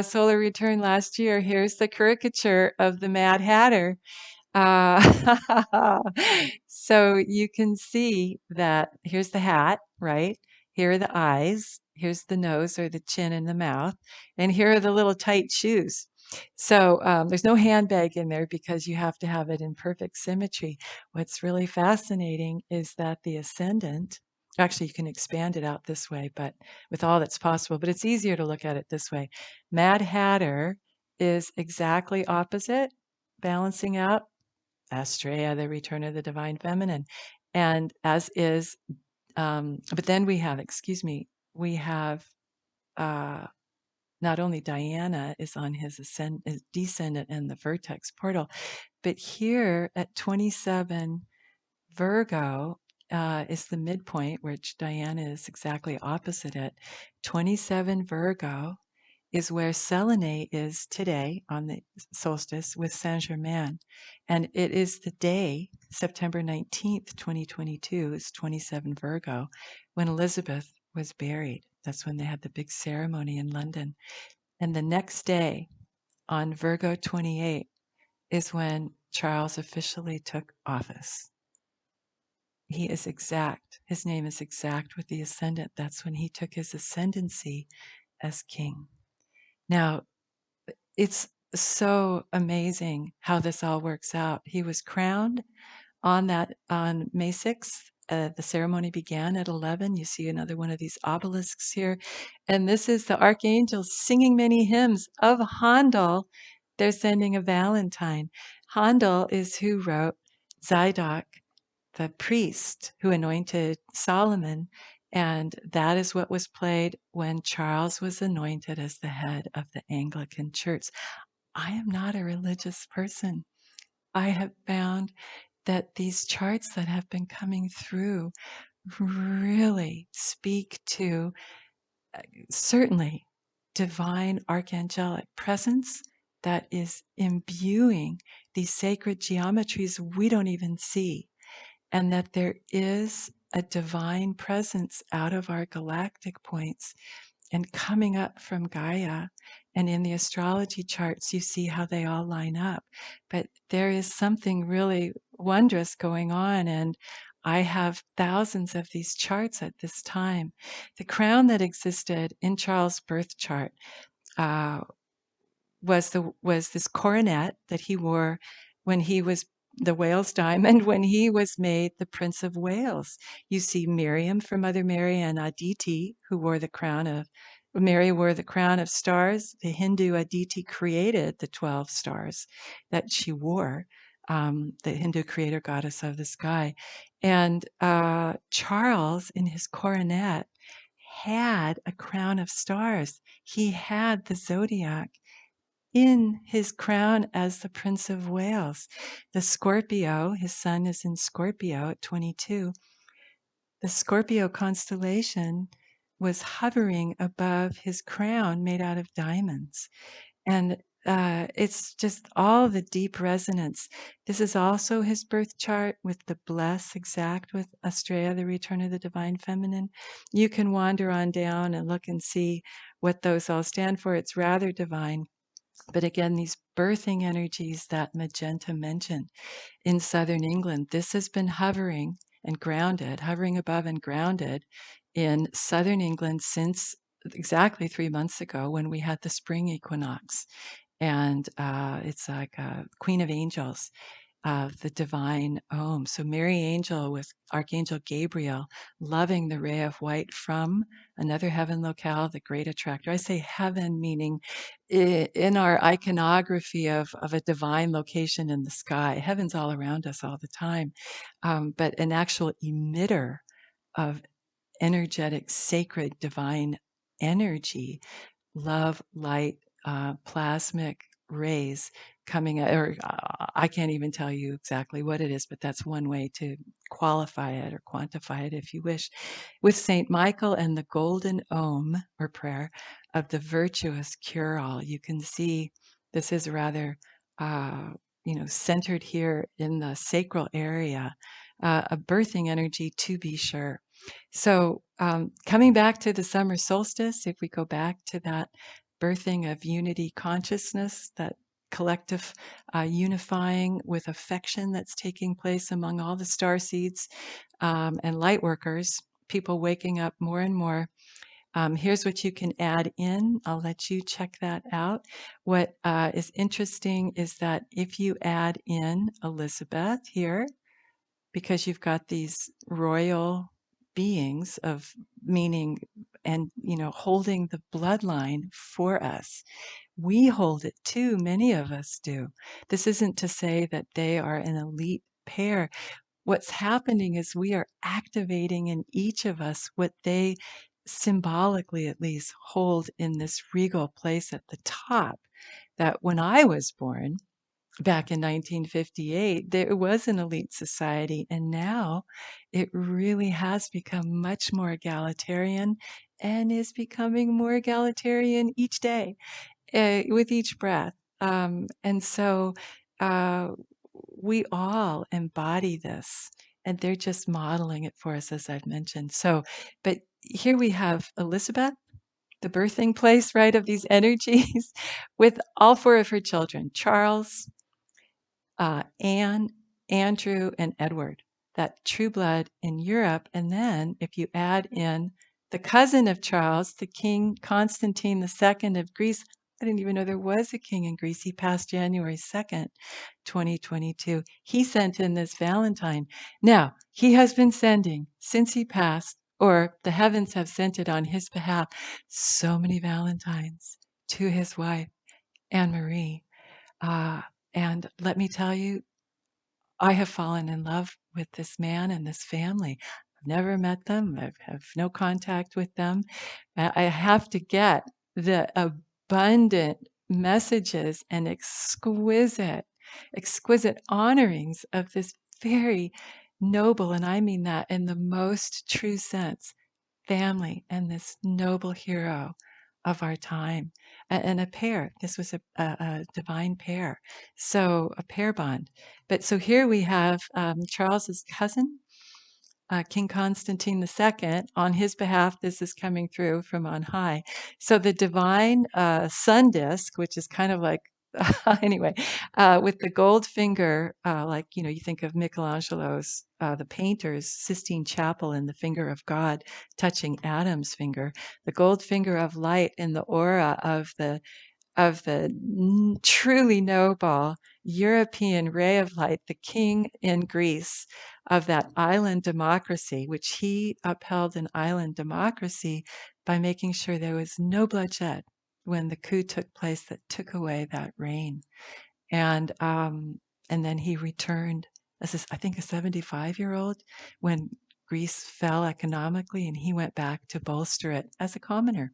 solar return last year, here's the caricature of the Mad Hatter. So you can see that here's the hat, right? Here are the eyes. Here's the nose or the chin and the mouth. And here are the little tight shoes. So there's no handbag in there because you have to have it in perfect symmetry. What's really fascinating is that the ascendant, actually, you can expand it out this way, but with all that's possible, but it's easier to look at it this way. Mad Hatter is exactly opposite, balancing out Astrea, the return of the divine feminine. And as is, but then we have, we have not only Diana is on his descendant in the vertex portal, but here at 27 Virgo is the midpoint, which Diana is exactly opposite it. 27 Virgo is where Selenate is today on the solstice with Saint Germain. And it is the day, September 19th, 2022, is 27 Virgo, when Elizabeth was buried. That's when they had the big ceremony in London. And the next day, on Virgo 28, is when Charles officially took office. He is exact. His name is exact with the ascendant. That's when he took his ascendancy as king. Now, it's so amazing how this all works out. He was crowned on May 6th. The ceremony began at 11. You see another one of these obelisks here. And this is the archangels singing many hymns of Handel. They're sending a Valentine. Handel is who wrote Zadok, the priest who anointed Solomon. And that is what was played when Charles was anointed as the head of the Anglican Church. I am not a religious person. I have found that these charts that have been coming through really speak to certainly divine archangelic presence that is imbuing these sacred geometries we don't even see, and that there is a divine presence out of our galactic points and coming up from Gaia. And in the astrology charts, you see how they all line up. But there is something really wondrous going on. And I have thousands of these charts at this time. The crown that existed in Charles' birth chart uh, was this coronet that he wore when he was the Wales diamond, when he was made the Prince of Wales. You see Miriam from Mother Mary and Aditi, who wore the crown of Mary wore the crown of stars. The Hindu Aditi created the 12 stars that she wore, the Hindu creator goddess of the sky. And Charles, in his coronet, had a crown of stars. He had the zodiac in his crown as the Prince of Wales. The Scorpio, his sun is in Scorpio at 22. The Scorpio constellation was hovering above his crown made out of diamonds. And it's just all the deep resonance. This is also his birth chart with the bless exact with Astrea, the return of the divine feminine. You can wander on down and look and see what those all stand for. It's rather divine. But again, these birthing energies that Magenta mentioned in southern England, this has been hovering and grounded, hovering above and grounded in southern England since exactly 3 months ago when we had the spring equinox. And it's like a queen of angels. of the divine Om. So Mary Angel with Archangel Gabriel loving the ray of white from another heaven locale, the great attractor. I say heaven meaning in our iconography of a divine location in the sky. Heaven's all around us all the time, but an actual emitter of energetic, sacred, divine energy, love, light, plasmic rays coming out, or I can't even tell you exactly what it is, but that's one way to qualify it or quantify it if you wish. With Saint Michael and the golden Om or prayer of the virtuous cure all, you can see this is rather, uh, centered here in the sacral area, a birthing energy to be sure. So, coming back to the summer solstice, if we go back to that birthing of unity consciousness, that collective unifying with affection that's taking place among all the star seeds and light workers, people waking up more and more. Here's what you can add in. I'll let you check that out. What is interesting is that if you add in Elizabeth here, because you've got these royal beings of meaning and holding the bloodline for us, we hold it too. Many of us do. This isn't to say that they are an elite pair. What's happening is we are activating in each of us what they symbolically at least hold in this regal place at the top, that when I was born back in 1958, there was an elite society, and now it really has become much more egalitarian and is becoming more egalitarian each day, with each breath. And so uh, we all embody this, and they're just modeling it for us, as I've mentioned. So, but here we have Elizabeth, the birthing place, right, of these energies, with all four of her children: Charles, Anne, Andrew, and Edward, that true blood in Europe. And then if you add in the cousin of Charles, the King Constantine II of Greece, I didn't even know there was a king in Greece. He passed January 2nd, 2022. He sent in this Valentine. Now, he has been sending since he passed, or the heavens have sent it on his behalf, so many Valentines to his wife, Anne Marie. Uh, and let me tell you, I have fallen in love with this man and this family. I've never met them. I have no contact with them. I have to get the abundant messages and exquisite honorings of this very noble, and I mean that in the most true sense, family and this noble hero of our time. And a pair. This was a divine pair. So a pair bond. But so here we have Charles's cousin, King Constantine II. On his behalf, this is coming through from on high. So the divine sun disk, which is kind of like, anyway, with the gold finger, like, you think of Michelangelo's, the painter's Sistine Chapel and the finger of God touching Adam's finger, the gold finger of light in the aura of the truly noble European ray of light, the king in Greece of that island democracy, which he upheld an island democracy by making sure there was no bloodshed when the coup took place that took away that reign. And then he returned as I think a 75-year-old when Greece fell economically, and he went back to bolster it as a commoner,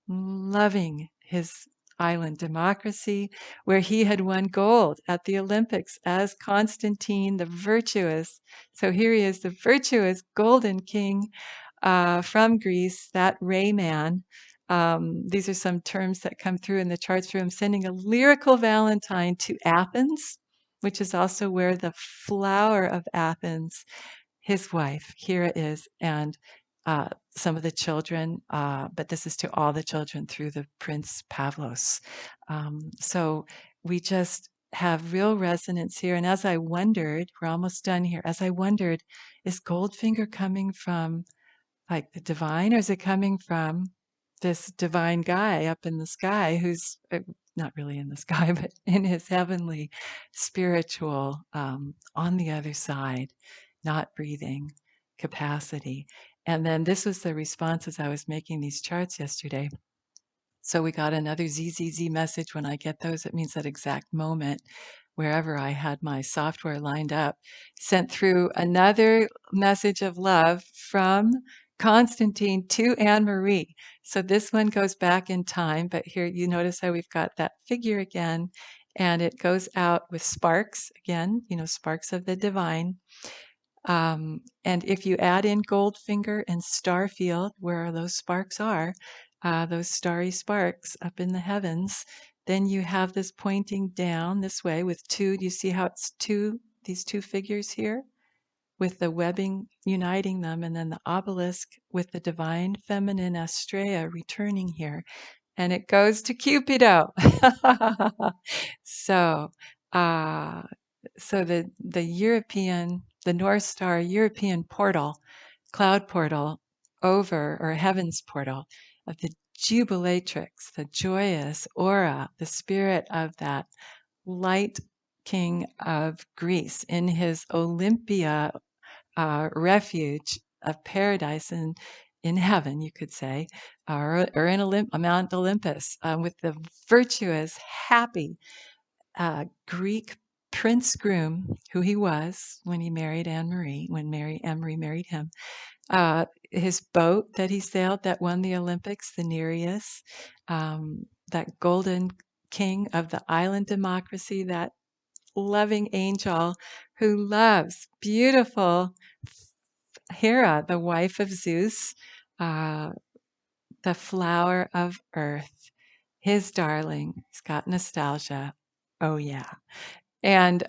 loving his island democracy, where he had won gold at the Olympics as Constantine the Virtuous. So here he is, the virtuous golden king from Greece, that Ray man. These are some terms that come through in the charts for him, sending a lyrical Valentine to Athens, which is also where the flower of Athens, his wife, Hera, is, and some of the children, but this is to all the children through the Prince Pavlos. So we just have real resonance here. And as I wondered, we're almost done here, as I wondered, is Goldfinger coming from like the divine, or is it coming from this divine guy up in the sky who's not really in the sky, but in his heavenly spiritual, on the other side, not breathing capacity. And then this was the response as I was making these charts yesterday. So we got another ZZZ message. When I get those, it means that exact moment, wherever I had my software lined up, sent through another message of love from Constantine to Anne Marie. So this one goes back in time, but here you notice how we've got that figure again, and it goes out with sparks again, sparks of the divine. And if you add in Goldfinger and Starfield, where those sparks are, those starry sparks up in the heavens, then you have this pointing down this way with two. Do you see how it's these two figures here with the webbing uniting them, and then the obelisk with the divine feminine Astrea returning here, and it goes to Cupido. So, uh, so the European, the North Star European portal, cloud portal over, or heavens portal of the jubilatrix, the joyous aura, the spirit of that light king of Greece in his Olympia refuge of paradise in heaven, you could say, or in Mount Olympus, with the virtuous, happy Greek prince groom, who he was when he married Anne Marie, when Anne Marie married him. His boat that he sailed that won the Olympics, the Nereus, that golden king of the island democracy, that loving angel who loves beautiful Hera, the wife of Zeus, uh, the flower of earth, his darling. He's got nostalgia. Oh, yeah. And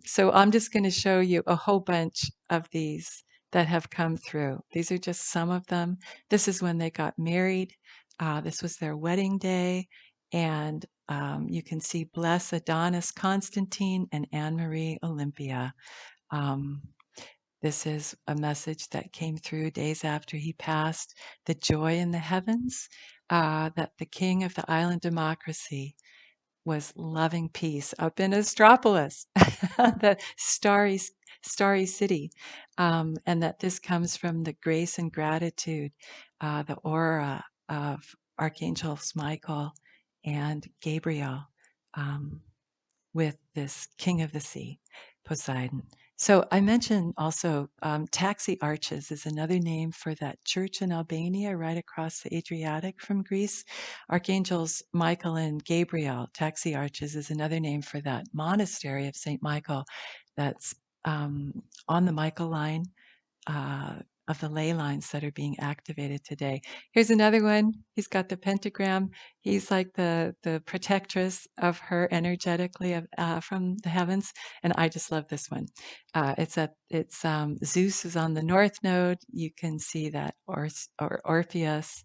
so I'm just going to show you a whole bunch of these that have come through. These are just some of them. This is when they got married. This was their wedding day. And you can see Bless Adonis Constantine and Anne Marie Olympia. Um, this is a message that came through days after he passed. The joy in the heavens, that the king of the island democracy was loving peace up in Astropolis, the starry city, and that this comes from the grace and gratitude, the aura of Archangels Michael and Gabriel, um, with this king of the sea, Poseidon. So I mentioned also taxi arches is another name for that church in Albania right across the Adriatic from Greece. Archangels Michael and Gabriel, taxi arches is another name for that monastery of St. Michael that's on the Michael line, uh, of the ley lines that are being activated today. Here's another one. He's got the pentagram. He's like the protectress of her energetically from the heavens, and I just love this one. It's Zeus is on the north node. You can see that Orpheus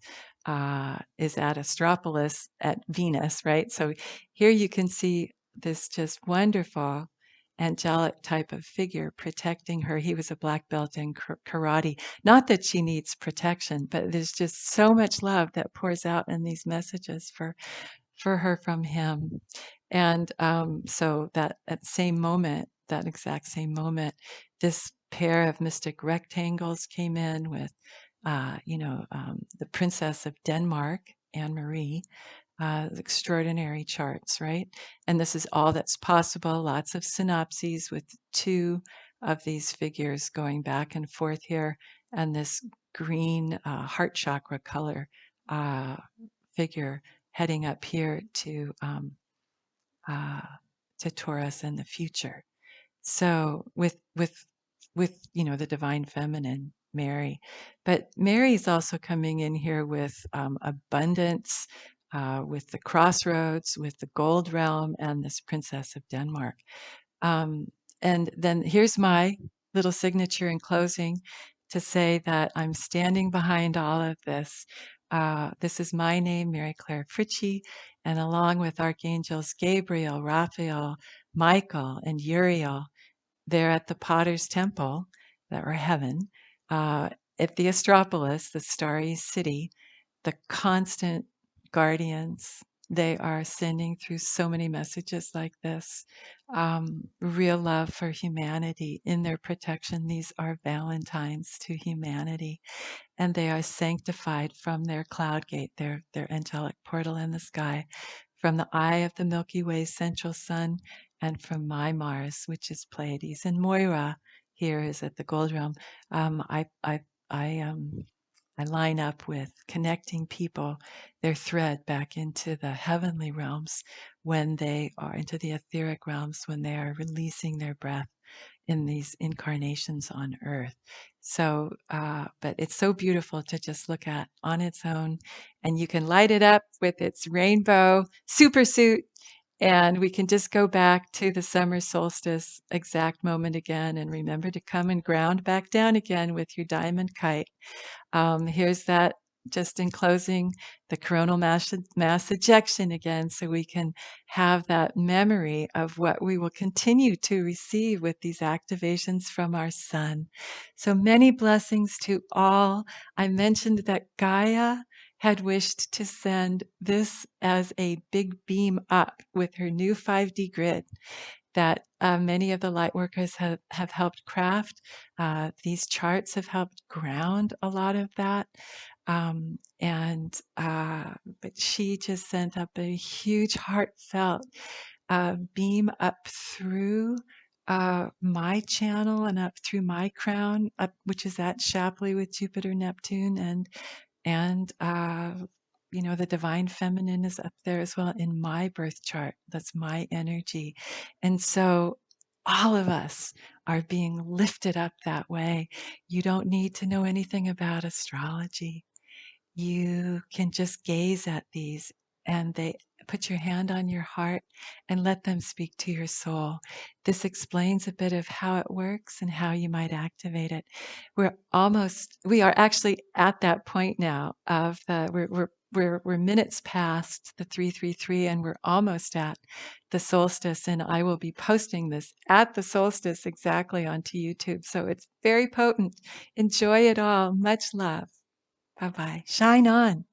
is at Astropolis at Venus, right? So here you can see this just wonderful angelic type of figure protecting her. He was a black belt in karate. Not that she needs protection, but there's just so much love that pours out in these messages for her from him. And so that at same moment, that exact same moment, this pair of mystic rectangles came in with, the Princess of Denmark, Anne Marie, extraordinary charts, right? And this is all that's possible. Lots of synopses with two of these figures going back and forth here, and this green heart chakra color uh, figure heading up here uh, to Taurus and the future. So with the divine feminine, Mary, but Mary is also coming in here with abundance, with the crossroads, with the gold realm, and this princess of Denmark. Um, and then here's my little signature in closing to say that I'm standing behind all of this. This is my name, Mary Claire Fritchie, and along with Archangels Gabriel, Raphael, Michael, and Uriel, they're at the Potter's Temple, that were heaven, uh, at the Astropolis, the starry city, the constant guardians, They are sending through so many messages like this. Real love for humanity in their protection. These are Valentines to humanity, and they are sanctified from their cloud gate, their angelic portal in the sky, from the eye of the Milky Way's central sun, and from my Mars, which is Pleiades. And Moira here is at the Gold Realm. I I line up with connecting people, their thread back into the heavenly realms when they are into the etheric realms when they are releasing their breath in these incarnations on earth. So, but it's so beautiful to just look at on its own, and you can light it up with its rainbow super suit. And we can just go back to the summer solstice exact moment again and remember to come and ground back down again with your diamond kite. Here's that just in closing, the coronal mass ejection again, so we can have that memory of what we will continue to receive with these activations from our sun. So many blessings to all. I mentioned that Gaia had wished to send this as a big beam up with her new 5D grid that many of the light workers have helped craft. These charts have helped ground a lot of that. But she just sent up a huge heartfelt beam up through my channel and up through my crown, up, which is at Shapley with Jupiter, Neptune, and the divine feminine is up there as well in my birth chart. That's my energy. And so all of us are being lifted up that way. You don't need to know anything about astrology. You can just gaze at these, and they put your hand on your heart and let them speak to your soul. This explains a bit of how it works and how you might activate it. We are actually at that point now of we're minutes past the 333, and we're almost at the solstice. And I will be posting this at the solstice exactly onto YouTube. So it's very potent. Enjoy it all. Much love. Bye bye. Shine on.